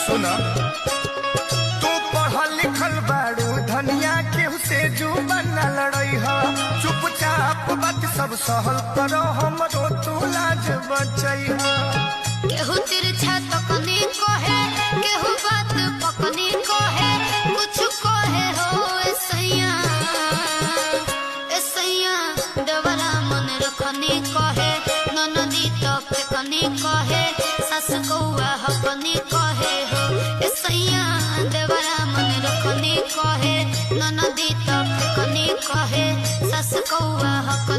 सुना तू पढ़ल लिखल बाड़ू धनिया केहू से जुबान न लड़ई ह चुपचाप बात सब सहल करो हमरो तू लाज बचई ह केहू तिरछा तकनी कहे केहू बात पकनी कहे कुछ कहे हो ऐसैया देवरा मन रखनी कहे ननदी तो फेकनी कहे सास कौआ हकनी कहे हो ऐसैया देवरा मन रखनी कहे ननदी तो फेकनी कहे सास कौआ हकनी